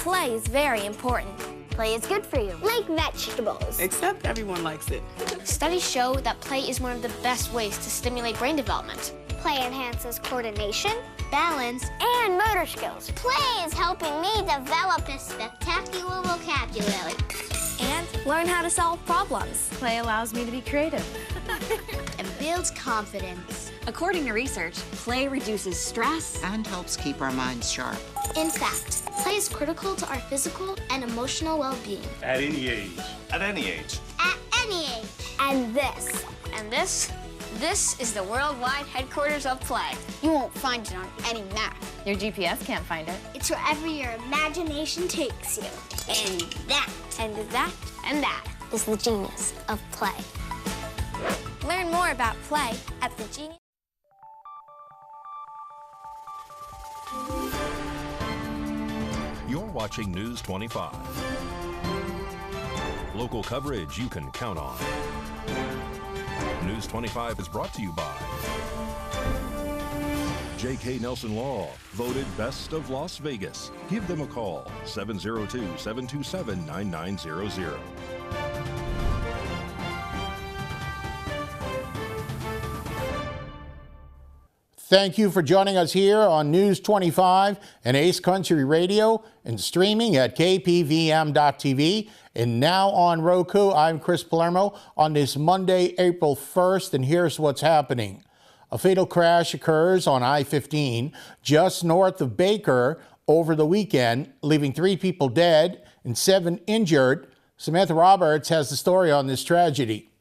play is very important. Play is good for you. Like vegetables. Except everyone likes it. Studies show that play is one of the best ways to stimulate brain development. Play enhances coordination, balance, and motor skills. Play is helping me develop a spectacular vocabulary. And learn how to solve problems. Play allows me to be creative. And builds confidence. According to research, play reduces stress and helps keep our minds sharp. In fact, play is critical to our physical and emotional well-being. At any age. At any age. At any age. And this is the worldwide headquarters of play. You won't find it on any map. Your GPS can't find it. It's wherever your imagination takes you. And that is the genius of play. Learn more about play at the Genius. You're watching News 25. Local coverage you can count on. News 25 is brought to you by J.K. Nelson Law, voted Best of Las Vegas. Give them a call, 702-727-9900. Thank you for joining us here on News 25 and Ace Country Radio and streaming at KPVM.TV and now on Roku. I'm Chris Palermo on this Monday, April 1st, and here's what's happening. A fatal crash occurs on I-15 just north of Baker over the weekend, leaving 3 people dead and 7 injured. Samantha Roberts has the story on this tragedy.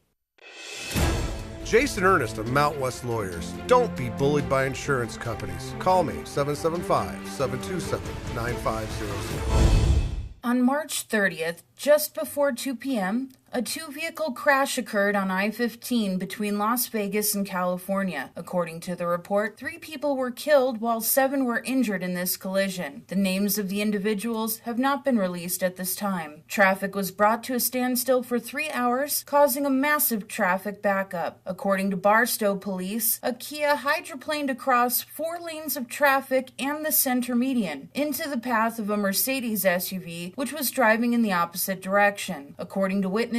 Jason Ernest of Mount West Lawyers. Don't be bullied by insurance companies. Call me, 775-727-9500. On March 30th, just before 2 p.m., a 2-vehicle crash occurred on I-15 between Las Vegas and California. According to the report, 3 people were killed while 7 were injured in this collision. The names of the individuals have not been released at this time. Traffic was brought to a standstill for 3 hours, causing a massive traffic backup. According to Barstow Police, a Kia hydroplaned across 4 lanes of traffic and the center median into the path of a Mercedes SUV, which was driving in the opposite direction. According to witnesses,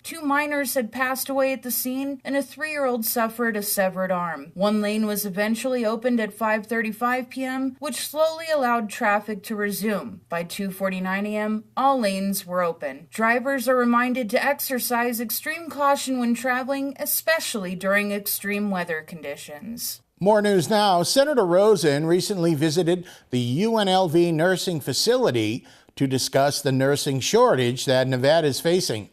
2 minors had passed away at the scene, and a 3-year-old suffered a severed arm. 1 lane was eventually opened at 5:35 p.m., which slowly allowed traffic to resume. By 2:49 a.m., all lanes were open. Drivers are reminded to exercise extreme caution when traveling, especially during extreme weather conditions. More news now. Senator Rosen recently visited the UNLV nursing facility to discuss the nursing shortage that Nevada is facing.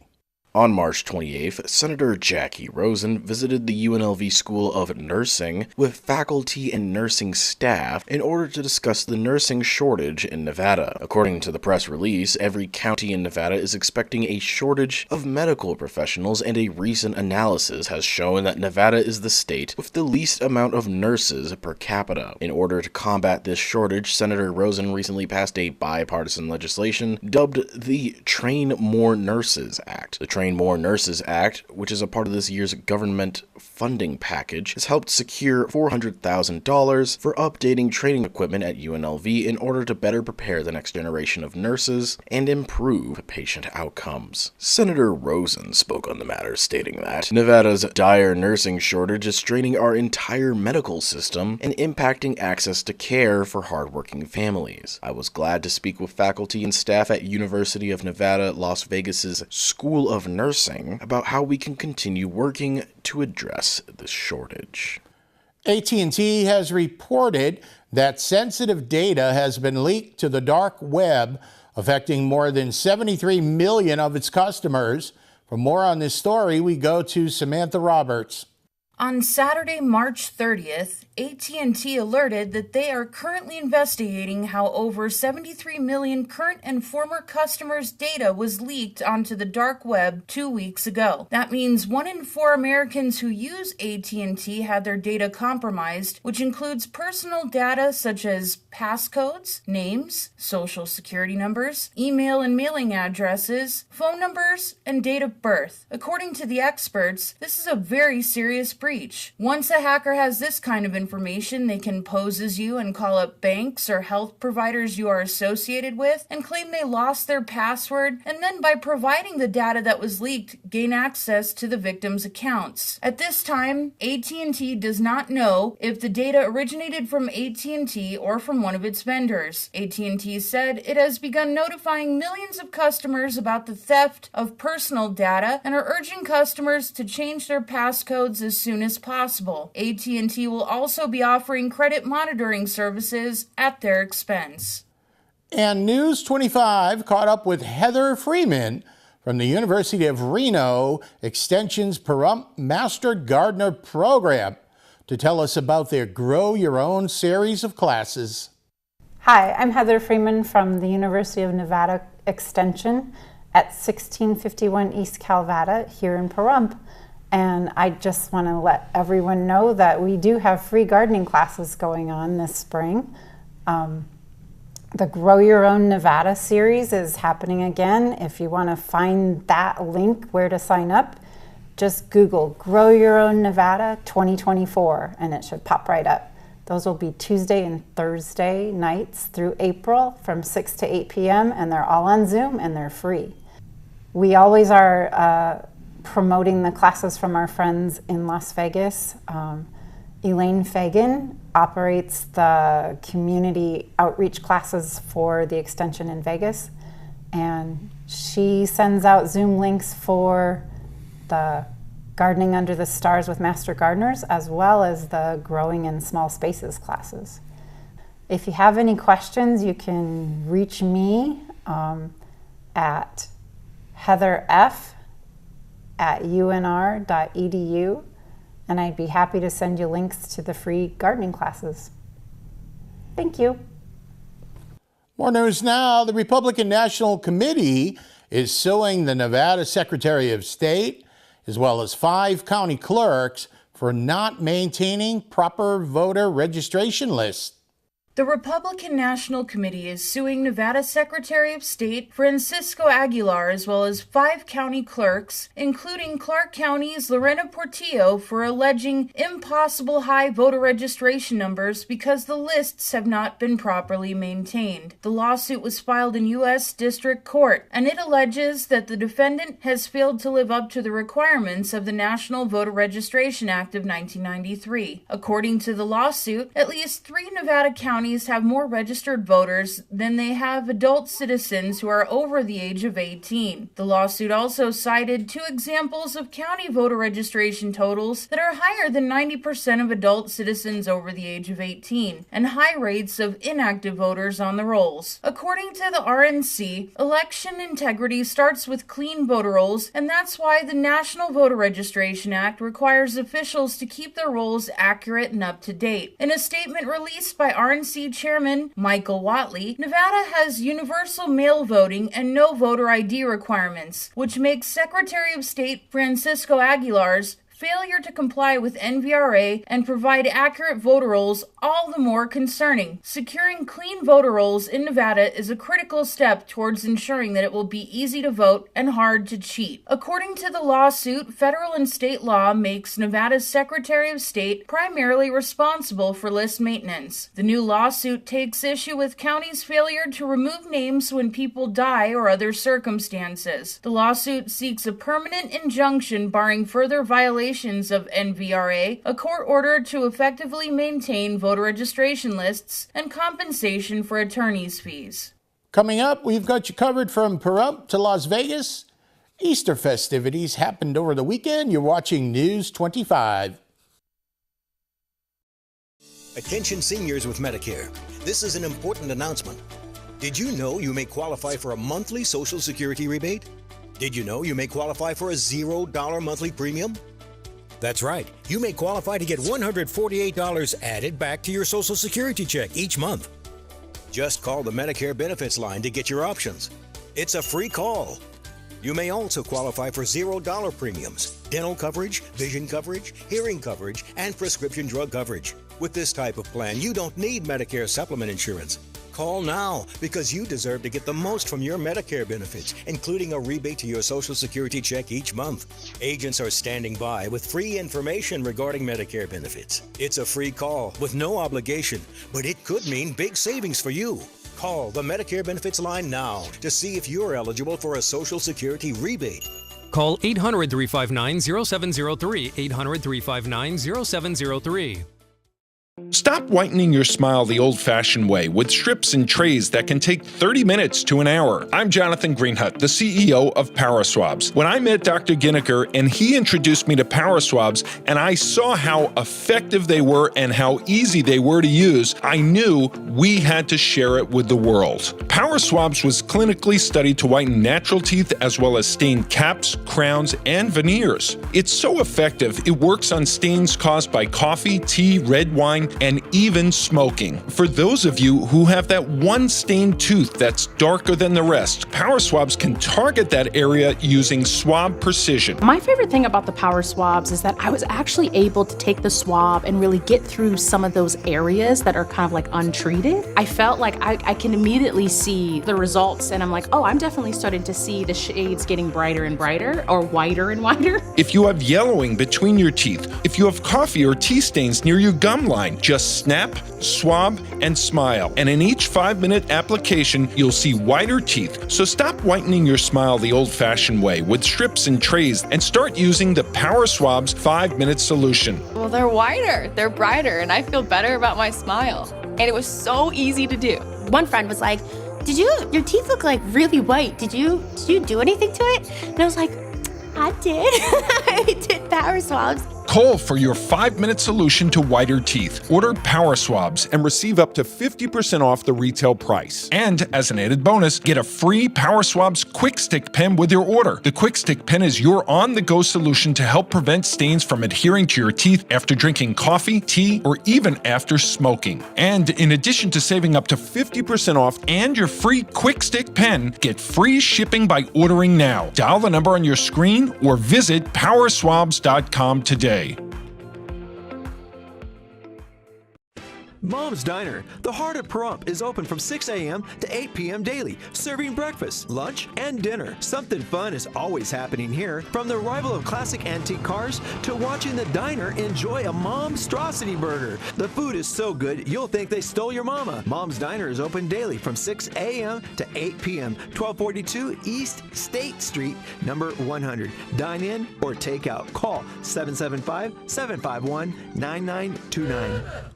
On March 28th, Senator Jackie Rosen visited the UNLV School of Nursing with faculty and nursing staff in order to discuss the nursing shortage in Nevada. According to the press release, every county in Nevada is expecting a shortage of medical professionals, and a recent analysis has shown that Nevada is the state with the least amount of nurses per capita. In order to combat this shortage, Senator Rosen recently passed a bipartisan legislation dubbed the Train More Nurses Act. The Train More Nurses Act, which is a part of this year's government funding package, has helped secure $400,000 for updating training equipment at UNLV in order to better prepare the next generation of nurses and improve patient outcomes. Senator Rosen spoke on the matter, stating that Nevada's dire nursing shortage is straining our entire medical system and impacting access to care for hardworking families. I was glad to speak with faculty and staff at University of Nevada, Las Vegas's School of Nursing about how we can continue working to address this shortage. AT&T has reported that sensitive data has been leaked to the dark web, affecting more than 73 million of its customers. For more on this story, we go to Samantha Roberts. On Saturday, March 30th, AT&T alerted that they are currently investigating how over 73 million current and former customers' data was leaked onto the dark web 2 weeks ago. That means 1 in 4 Americans who use AT&T had their data compromised, which includes personal data such as passcodes, names, social security numbers, email and mailing addresses, phone numbers, and date of birth. According to the experts, this is a very serious breach preach. Once a hacker has this kind of information, they can pose as you and call up banks or health providers you are associated with and claim they lost their password, and then by providing the data that was leaked, gain access to the victim's accounts. At this time, AT&T does not know if the data originated from AT&T or from one of its vendors. AT&T said it has begun notifying millions of customers about the theft of personal data and are urging customers to change their passcodes as soon as possible. AT&T will also be offering credit monitoring services at their expense. And News 25 caught up with Heather Freeman from the University of Reno Extension's Pahrump Master Gardener program to tell us about their Grow Your Own series of classes. Hi, I'm Heather Freeman from the University of Nevada Extension at 1651 East Calvada here in Pahrump. And I just want to let everyone know that we do have free gardening classes going on this spring. The Grow Your Own Nevada series is happening again. If you want to find that link where to sign up, just Google Grow Your Own Nevada 2024 and it should pop right up. Those will be Tuesday and Thursday nights through April from 6 to 8 p.m. and they're all on Zoom and they're free. We always are promoting the classes from our friends in Las Vegas. Elaine Fagan operates the community outreach classes for the Extension in Vegas, and she sends out Zoom links for the Gardening Under the Stars with Master Gardeners, as well as the Growing in Small Spaces classes. If you have any questions, you can reach me at heatherf@unr.edu, and I'd be happy to send you links to the free gardening classes. Thank you. More news now. The Republican National Committee is suing the Nevada Secretary of State, as well as 5 county clerks, for not maintaining proper voter registration lists. The Republican National Committee is suing Nevada Secretary of State Francisco Aguilar as well as 5 county clerks, including Clark County's Lorena Portillo, for alleging impossible high voter registration numbers because the lists have not been properly maintained. The lawsuit was filed in U.S. District Court, and it alleges that the defendant has failed to live up to the requirements of the National Voter Registration Act of 1993. According to the lawsuit, at least 3 Nevada counties have more registered voters than they have adult citizens who are over the age of 18. The lawsuit also cited 2 examples of county voter registration totals that are higher than 90% of adult citizens over the age of 18, and high rates of inactive voters on the rolls. According to the RNC, election integrity starts with clean voter rolls, and that's why the National Voter Registration Act requires officials to keep their rolls accurate and up to date. In a statement released by RNC Chairman Michael Whatley, Nevada has universal mail voting and no voter ID requirements, which makes Secretary of State Francisco Aguilar's failure to comply with NVRA and provide accurate voter rolls all the more concerning. Securing clean voter rolls in Nevada is a critical step towards ensuring that it will be easy to vote and hard to cheat. According to the lawsuit, federal and state law makes Nevada's Secretary of State primarily responsible for list maintenance. The new lawsuit takes issue with counties' failure to remove names when people die or other circumstances. The lawsuit seeks a permanent injunction barring further violations of NVRA, a court order to effectively maintain voter registration lists, and compensation for attorney's fees. Coming up, we've got you covered from Pahrump to Las Vegas. Easter festivities happened over the weekend. You're watching News 25. Attention seniors with Medicare. This is an important announcement. Did you know you may qualify for a monthly Social Security rebate? Did you know you may qualify for a $0 monthly premium? That's right. You may qualify to get $148 added back to your Social Security check each month. Just call the Medicare Benefits line to get your options. It's a free call. You may also qualify for $0 premiums, dental coverage, vision coverage, hearing coverage, and prescription drug coverage. With this type of plan, you don't need Medicare supplement insurance. Call now because you deserve to get the most from your Medicare benefits, including a rebate to your Social Security check each month. Agents are standing by with free information regarding Medicare benefits. It's a free call with no obligation, but it could mean big savings for you. Call the Medicare benefits line now to see if you're eligible for a Social Security rebate. Call 800-359-0703, 800-359-0703. Stop whitening your smile the old-fashioned way with strips and trays that can take 30 minutes to an hour. I'm Jonathan Greenhut, the CEO of Power Swabs. When I met Dr. Ginniker and he introduced me to Power Swabs and I saw how effective they were and how easy they were to use, I knew we had to share it with the world. Power Swabs was clinically studied to whiten natural teeth as well as stain caps, crowns, and veneers. It's so effective, it works on stains caused by coffee, tea, red wine, and even smoking. For those of you who have that one stained tooth that's darker than the rest, Power Swabs can target that area using swab precision. My favorite thing about the Power Swabs is that I was actually able to take the swab and really get through some of those areas that are kind of like untreated. I felt like I can immediately see the results and I'm like, oh, I'm definitely starting to see the shades getting brighter and brighter or whiter and whiter. If you have yellowing between your teeth, if you have coffee or tea stains near your gum line, just snap, swab, and smile. And in each 5-minute application, you'll see whiter teeth. So stop whitening your smile the old-fashioned way with strips and trays and start using the Power Swabs 5-minute solution. Well, they're whiter, they're brighter, and I feel better about my smile. And it was so easy to do. One friend was like, your teeth look like really white. Did you do anything to it? And I was like, I did. I did Power Swabs. Call for your 5-minute solution to whiter teeth. Order Power Swabs and receive up to 50% off the retail price. And as an added bonus, get a free Power Swabs Quick Stick pen with your order. The Quick Stick pen is your on-the-go solution to help prevent stains from adhering to your teeth after drinking coffee, tea, or even after smoking. And in addition to saving up to 50% off and your free Quick Stick pen, get free shipping by ordering now. Dial the number on your screen or visit powerswabs.com today. Mom's Diner, the heart of Pahrump, is open from 6 a.m. to 8 p.m. daily, serving breakfast, lunch, and dinner. Something fun is always happening here, from the arrival of classic antique cars to watching the diner enjoy a Momstrosity burger. The food is so good, you'll think they stole your mama. Mom's Diner is open daily from 6 a.m. to 8 p.m., 1242 East State Street, number 100. Dine in or take out. Call 775-751-9929.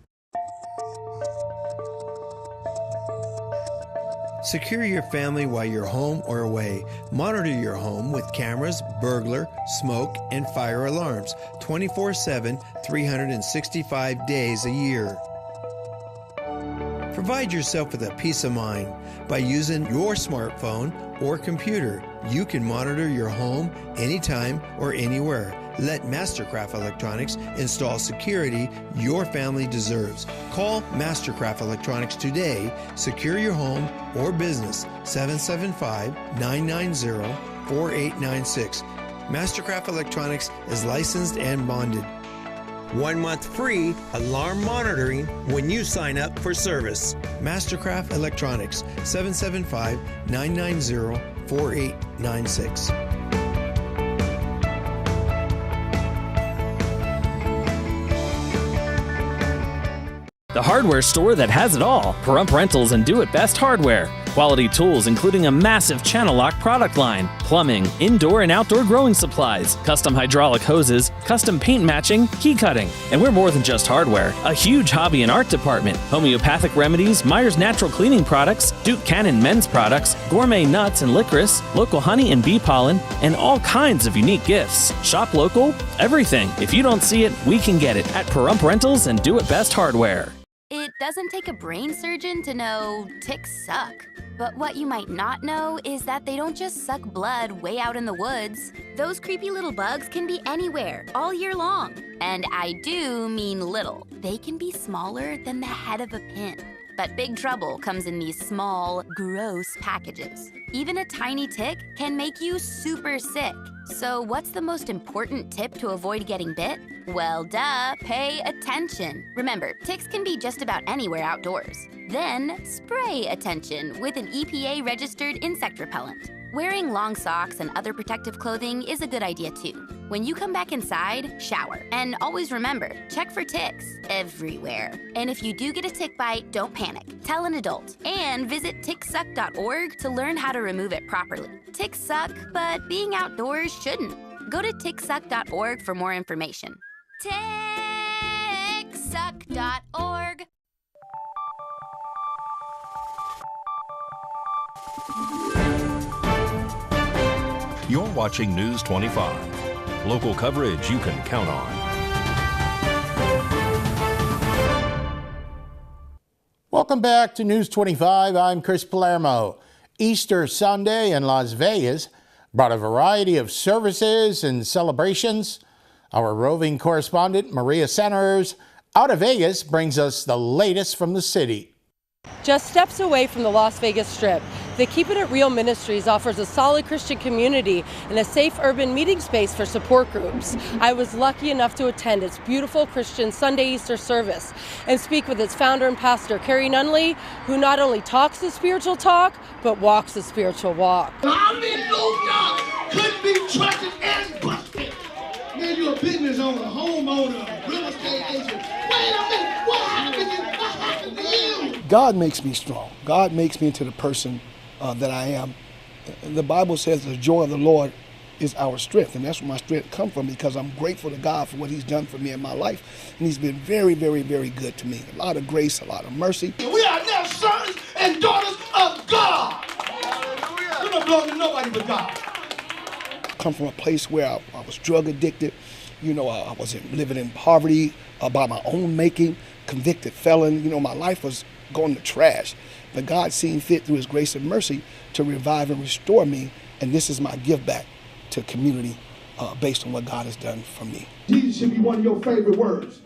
Secure your family while you're home or away. Monitor your home with cameras, burglar, smoke, and fire alarms 24/7, 365 days a year. Provide yourself with a peace of mind by using your smartphone or computer. You can monitor your home anytime or anywhere. Let Mastercraft Electronics install security your family deserves. Call Mastercraft Electronics today. Secure your home or business. 775-990-4896. Mastercraft Electronics is licensed and bonded. 1 month free alarm monitoring when you sign up for service. Mastercraft Electronics, 775-990-4896. The hardware store that has it all. Pahrump Rentals and Do It Best Hardware. Quality tools including a massive channel lock product line, plumbing, indoor and outdoor growing supplies, custom hydraulic hoses, custom paint matching, key cutting. And we're more than just hardware. A huge hobby and art department, homeopathic remedies, Myers Natural Cleaning Products, Duke Cannon men's products, gourmet nuts and licorice, local honey and bee pollen, and all kinds of unique gifts. Shop local, everything. If you don't see it, we can get it at Pahrump Rentals and Do It Best Hardware. It doesn't take a brain surgeon to know ticks suck. But what you might not know is that they don't just suck blood way out in the woods. Those creepy little bugs can be anywhere, all year long. And I do mean little. They can be smaller than the head of a pin. But big trouble comes in these small, gross packages. Even a tiny tick can make you super sick. So what's the most important tip to avoid getting bit? Well, duh, pay attention. Remember, ticks can be just about anywhere outdoors. Then, spray attention with an EPA-registered insect repellent. Wearing long socks and other protective clothing is a good idea too. When you come back inside, shower. And always remember, check for ticks everywhere. And if you do get a tick bite, don't panic. Tell an adult. And visit ticksuck.org to learn how to remove it properly. Ticks suck, but being outdoors shouldn't. Go to ticksuck.org for more information. Ticksuck.org. You're watching News 25. Local coverage you can count on. Welcome back to News 25. I'm Chris Palermo. Easter Sunday in Las Vegas brought a variety of services and celebrations. Our roving correspondent, Maria Centers, out of Vegas, brings us the latest from the city. Just steps away from the Las Vegas Strip, the Keeping It Real Ministries offers a solid Christian community and a safe urban meeting space for support groups. I was lucky enough to attend its beautiful Christian Sunday Easter service and speak with its founder and pastor, Carrie Nunley, who not only talks the spiritual talk, but walks the spiritual walk. Hallelujah! Could be trusted and busted. Man, you're a business owner, homeowner, real estate agent. Wait a minute, what happened to you? God makes me strong. God makes me into the person that I am. The Bible says the joy of the Lord is our strength, and that's where my strength comes from, because I'm grateful to God for what he's done for me in my life, and he's been very, very, very good to me. A lot of grace, a lot of mercy. We are now sons and daughters of God. We don't belong to nobody but God. I come from a place where I was drug addicted. You know, I was living in poverty by my own making, convicted felon. You know, my life was going to trash. But God seen fit through his grace and mercy to revive and restore me. And this is my give back to community based on what God has done for me. Jesus should be one of your favorite words.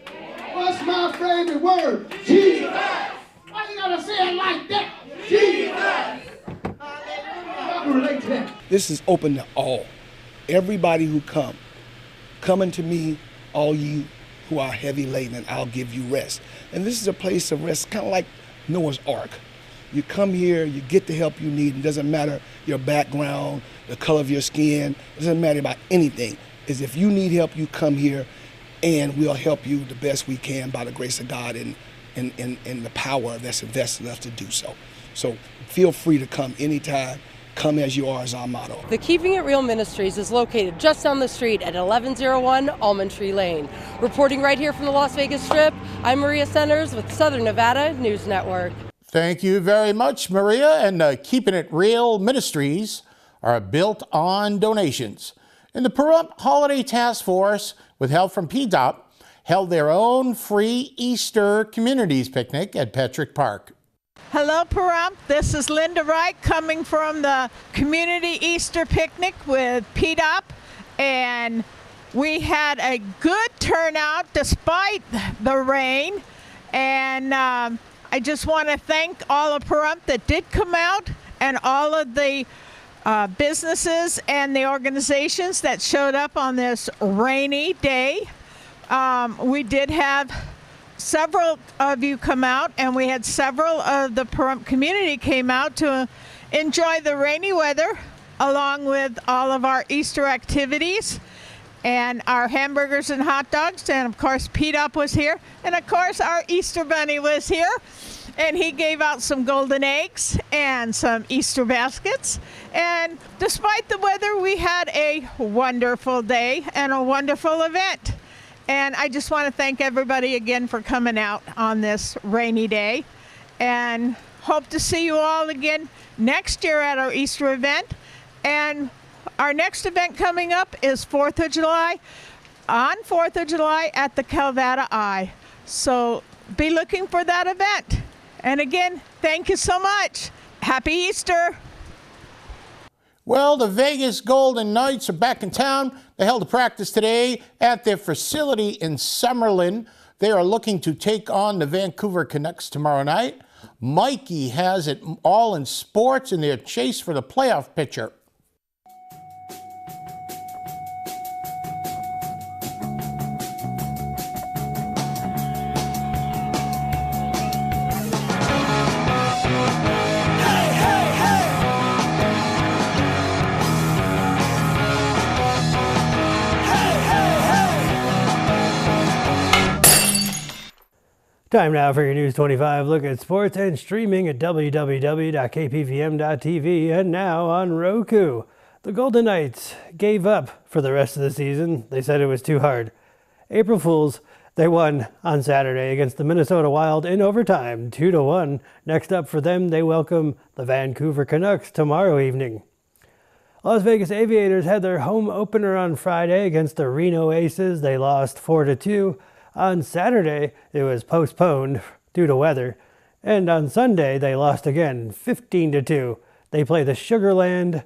What's my favorite word? Jesus. Why you gotta say it like that? Jesus. I can relate to that. This is open to all. Everybody who come unto me, all ye who are heavy laden, and I'll give you rest. And this is a place of rest, kind of like Noah's Ark. You come here, you get the help you need. It doesn't matter your background, the color of your skin. It doesn't matter about anything. Is if you need help, you come here, and we'll help you the best we can by the grace of God and the power that's invested in us to do so. So feel free to come anytime. Come as you are is our motto. The Keeping It Real Ministries is located just down the street at 1101 Almond Tree Lane. Reporting right here from the Las Vegas Strip, I'm Maria Centers with Southern Nevada News Network. Thank you very much, Maria. And Keeping It Real Ministries are built on donations. And the Pahrump Holiday Task Force, with help from PDOT, held their own free Easter Communities Picnic at Petrick Park. Hello, Pahrump. This is Linda Wright coming from the Community Easter Picnic with PDOT. And we had a good turnout despite the rain. And I just want to thank all of Pahrump that did come out, and all of the businesses and the organizations that showed up on this rainy day. We did have several of you come out, and we had several of the Pahrump community came out to enjoy the rainy weather along with all of our Easter activities and our hamburgers and hot dogs. And of course, PDOT was here, and of course our Easter bunny was here, and he gave out some golden eggs and some Easter baskets. And despite the weather, we had a wonderful day and a wonderful event. And I just want to thank everybody again for coming out on this rainy day, and hope to see you all again next year at our Easter event. And our next event coming up is 4th of July, on 4th of July at the Calvada Eye. So be looking for that event. And again, thank you so much. Happy Easter. Well, the Vegas Golden Knights are back in town. They held a practice today at their facility in Summerlin. They are looking to take on the Vancouver Canucks tomorrow night. Mikey has it all in sports in their chase for the playoff picture. Time now for your News 25 look at sports and streaming at www.kpvm.tv and now on Roku. The Golden Knights gave up for the rest of the season. They said it was too hard. April Fools, they won on Saturday against the Minnesota Wild in overtime, 2-1. Next up for them, they welcome the Vancouver Canucks tomorrow evening. Las Vegas Aviators had their home opener on Friday against the Reno Aces. They lost 4-2. On Saturday, it was postponed due to weather. And on Sunday, they lost again, 15-2. They play the Sugarland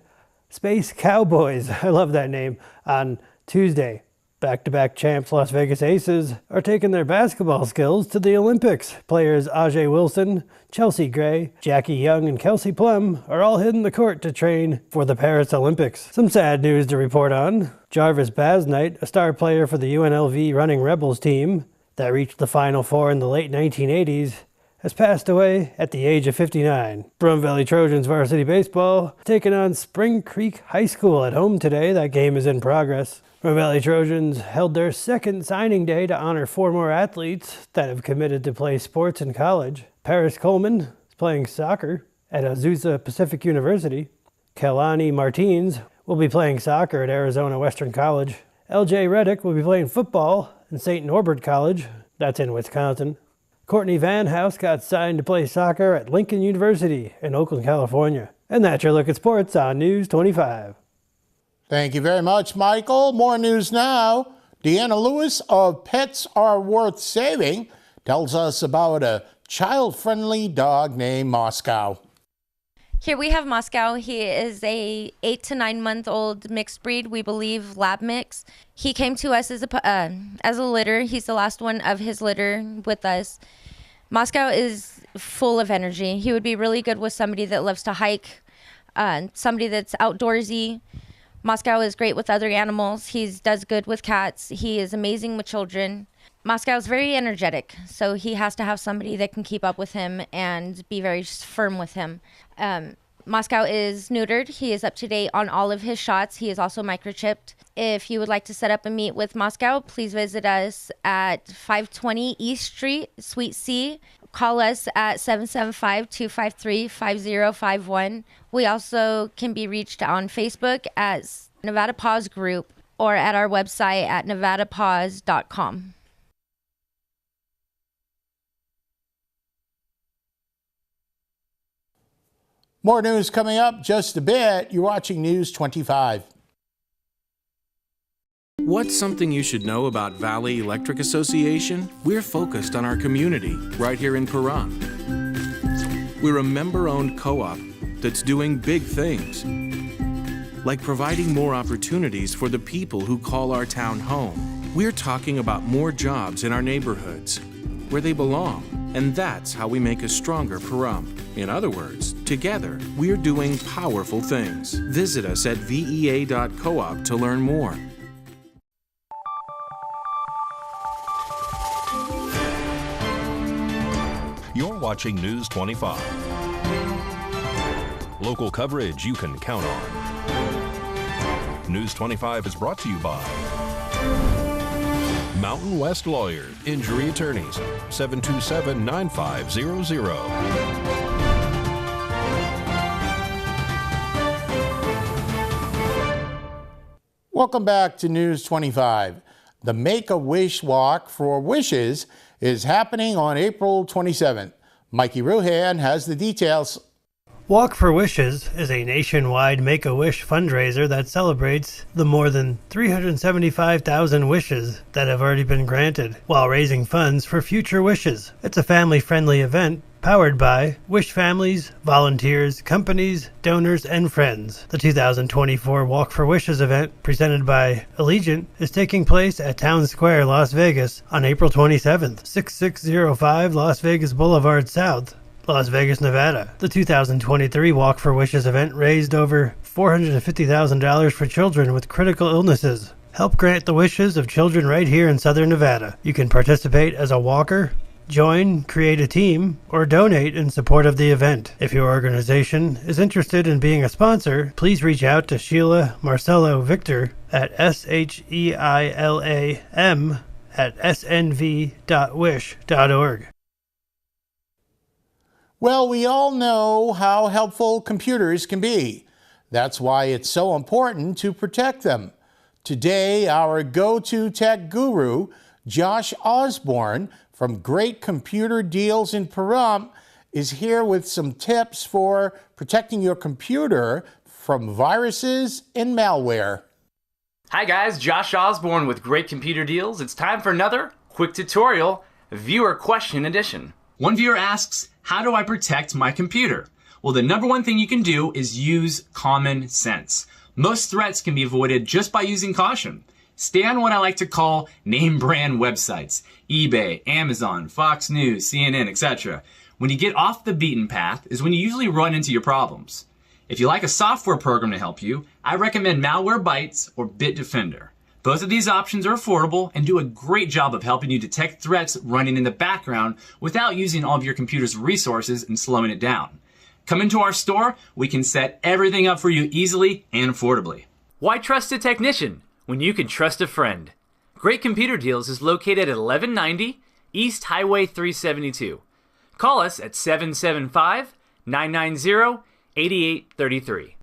Space Cowboys, I love that name, on Tuesday. Back-to-back champs Las Vegas Aces are taking their basketball skills to the Olympics. Players Ajay Wilson, Chelsea Gray, Jackie Young, and Kelsey Plum are all hitting the court to train for the Paris Olympics. Some sad news to report on. Jarvis Basnight, a star player for the UNLV Running Rebels team that reached the Final Four in the late 1980s, has passed away at the age of 59. Pahrump Valley Trojans varsity baseball taking on Spring Creek High School at home today. That game is in progress. Pahrump Valley Trojans held their second signing day to honor 4 more athletes that have committed to play sports in college. Paris Coleman is playing soccer at Azusa Pacific University. Kelani Martins will be playing soccer at Arizona Western College. LJ Reddick will be playing football in St. Norbert College. That's in Wisconsin. Courtney Van House got signed to play soccer at Lincoln University in Oakland, California. And that's your look at sports on News 25. Thank you very much, Michael. More news now. Deanna Lewis of Pets Are Worth Saving tells us about a child-friendly dog named Moscow. Here we have Moscow. He is a 8 to 9 month old mixed breed, we believe lab mix. He came to us as a litter. He's the last one of his litter with us. Moscow is full of energy. He would be really good with somebody that loves to hike, somebody that's outdoorsy. Moscow is great with other animals. He does good with cats. He is amazing with children. Moscow is very energetic, so he has to have somebody that can keep up with him and be very firm with him. Moscow is neutered. He is up to date on all of his shots. He is also microchipped. If you would like to set up a meet with Moscow, please visit us at 520 East Street, Suite C. Call us at 775-253-5051. We also can be reached on Facebook as Nevada Paws Group or at our website at nevadapaws.com. More news coming up just a bit. You're watching News 25. What's something you should know about Valley Electric Association? We're focused on our community right here in Pahrump. We're a member-owned co-op that's doing big things, like providing more opportunities for the people who call our town home. We're talking about more jobs in our neighborhoods, where they belong, and that's how we make a stronger Pahrump. In other words, together, we're doing powerful things. Visit us at vea.coop to learn more. You're watching News 25. Local coverage you can count on. News 25 is brought to you by Mountain West Lawyers, Injury Attorneys, 727-9500. Welcome back to News 25. The Make-A-Wish Walk for Wishes is happening on April 27th. Mikey Ruhan has the details. Walk for Wishes is a nationwide Make-A-Wish fundraiser that celebrates the more than 375,000 wishes that have already been granted, while raising funds for future wishes. It's a family-friendly event powered by Wish families, volunteers, companies, donors, and friends. The 2024 Walk for Wishes event, presented by Allegiant, is taking place at Town Square, Las Vegas on April 27th, 6605 Las Vegas Boulevard South, Las Vegas, Nevada. The 2023 Walk for Wishes event raised over $450,000 for children with critical illnesses. Help grant the wishes of children right here in Southern Nevada. You can participate as a walker, join, create a team, or donate in support of the event. If your organization is interested in being a sponsor, please reach out to Sheila Marcelo Victor at SHEILAM@snv.wish.org. Well, we all know how helpful computers can be. That's why it's so important to protect them. Today, our go-to tech guru, Josh Osborne from Great Computer Deals in Pahrump, is here with some tips for protecting your computer from viruses and malware. Hi guys, Josh Osborne with Great Computer Deals. It's time for another quick tutorial, viewer question edition. One viewer asks, how do I protect my computer? Well, the number one thing you can do is use common sense. Most threats can be avoided just by using caution. Stay on what I like to call name brand websites, eBay, Amazon, Fox News, CNN, etc. When you get off the beaten path is when you usually run into your problems. If you like a software program to help you, I recommend Malwarebytes or Bitdefender. Both of these options are affordable and do a great job of helping you detect threats running in the background without using all of your computer's resources and slowing it down. Come into our store, we can set everything up for you easily and affordably. Why trust a technician when you can trust a friend? Great Computer Deals is located at 1190 East Highway 372. Call us at 775-990-8833.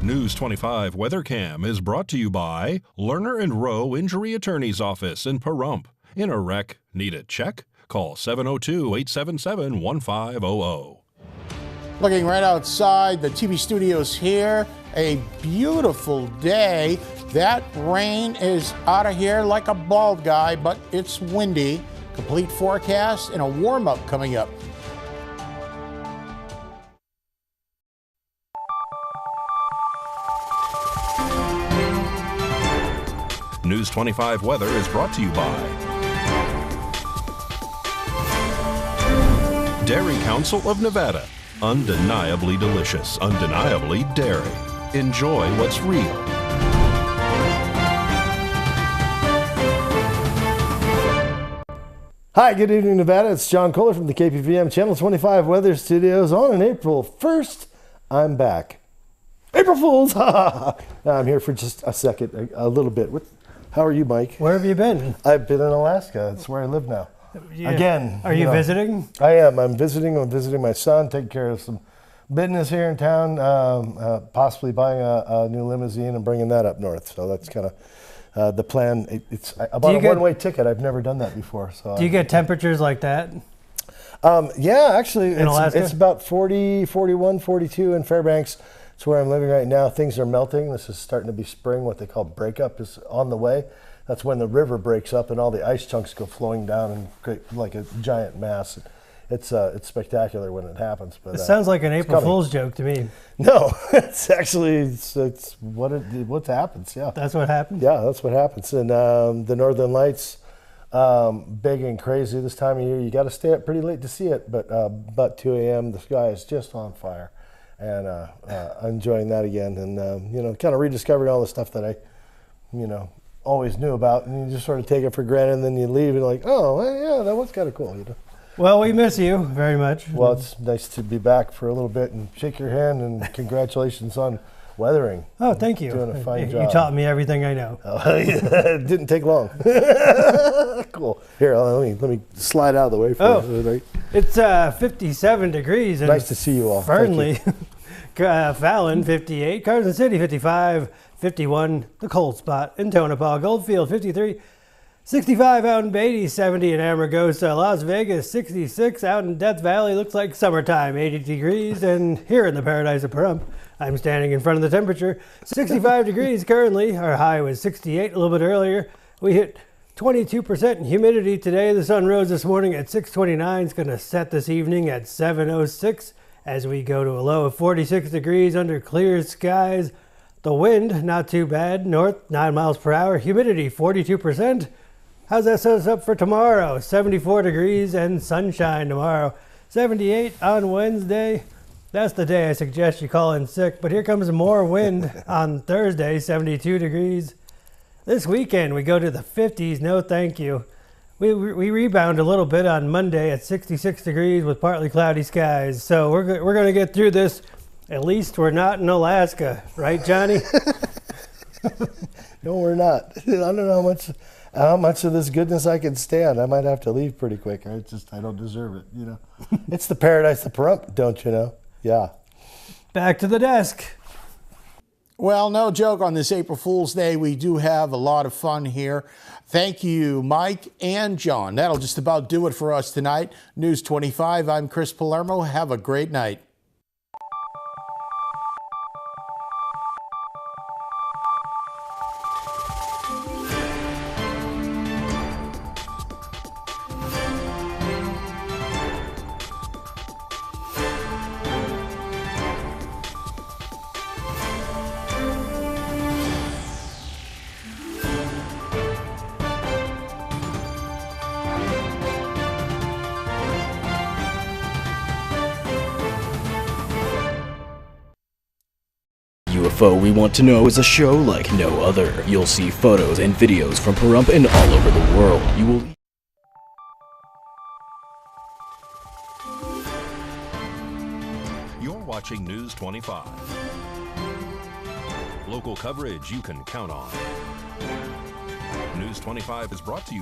News 25 WeatherCam is brought to you by Lerner and Rowe Injury Attorney's Office in Pahrump. In a wreck, need a check? Call 702-877-1500. Looking right outside the TV studios here, a beautiful day. That rain is out of here like a bald guy, but it's windy. Complete forecast and a warm-up coming up. News 25 weather is brought to you by Dairy Council of Nevada. Undeniably delicious, undeniably dairy. Enjoy what's real. Hi, good evening, Nevada. It's John Kohler from the KPVM Channel 25 Weather Studios. On April 1st, I'm back. April Fools! I'm here for just a second, a little bit. How are you, Mike? Where have you been? I've been in Alaska. That's where I live now. Yeah. Again. Are you visiting? I am. I'm visiting my son, taking care of some business here in town, possibly buying a new limousine and bringing that up north. So that's kind of the plan. I bought a one-way ticket. I've never done that before. So do you get temperatures like that? Yeah, actually, in Alaska? It's about 40, 41, 42 in Fairbanks. It's where I'm living right now. Things are melting. This is starting to be spring. What they call breakup is on the way. That's when the river breaks up and all the ice chunks go flowing down and create like a giant mass. It's spectacular when it happens. But it sounds like an April Fool's joke to me. No, it's actually it's what happens. Yeah, that's what happens. Yeah, that's what happens. And the Northern Lights, big and crazy this time of year. You got to stay up pretty late to see it. But about 2 a.m. the sky is just on fire. And enjoying that again, and kind of rediscovering all the stuff that I, always knew about, and you just sort of take it for granted, and then you leave and like, oh, well, yeah, that was kind of cool, Well, we miss you very much. Well, it's nice to be back for a little bit and shake your hand, and congratulations on weathering. Oh, thank you. Doing a fine job. You taught me everything I know. Oh, yeah, it didn't take long. Cool. Here, let me slide out of the way for you. Right? It's 57 degrees. And nice to see you all. Fernley, Fallon, 58. Carson City, 55. 51, the cold spot in Tonopah. Goldfield, 53. 65 out in Beatty, 70 in Amargosa. Las Vegas, 66 out in Death Valley. Looks like summertime, 80 degrees. And here in the paradise of Pahrump, I'm standing in front of the temperature. 65 degrees currently. Our high was 68 a little bit earlier. We hit 22% humidity today. The sun rose this morning at 6:29. It's going to set this evening at 7:06 as we go to a low of 46 degrees under clear skies. The wind, not too bad, north 9 miles per hour. Humidity, 42%. How's that set us up for tomorrow? 74 degrees and sunshine tomorrow. 78 on Wednesday. That's the day I suggest you call in sick. But here comes more wind on Thursday, 72 degrees. This weekend, we go to the 50s. No, thank you. We rebound a little bit on Monday at 66 degrees with partly cloudy skies. So we're going to get through this. At least we're not in Alaska. Right, Johnny? No, we're not. I don't know how much of this goodness I can stand. I might have to leave pretty quick. I don't deserve it, you know. It's the paradise of Pahrump, don't you know? Yeah. Back to the desk. Well, no joke, on this April Fool's Day, we do have a lot of fun here. Thank you, Mike and John. That'll just about do it for us tonight. News 25, I'm Chris Palermo. Have a great night. UFO We Want to Know is a show like no other. You'll see photos and videos from Pahrump and all over the world. You will You're watching News 25. Local coverage you can count on. News 25 is brought to you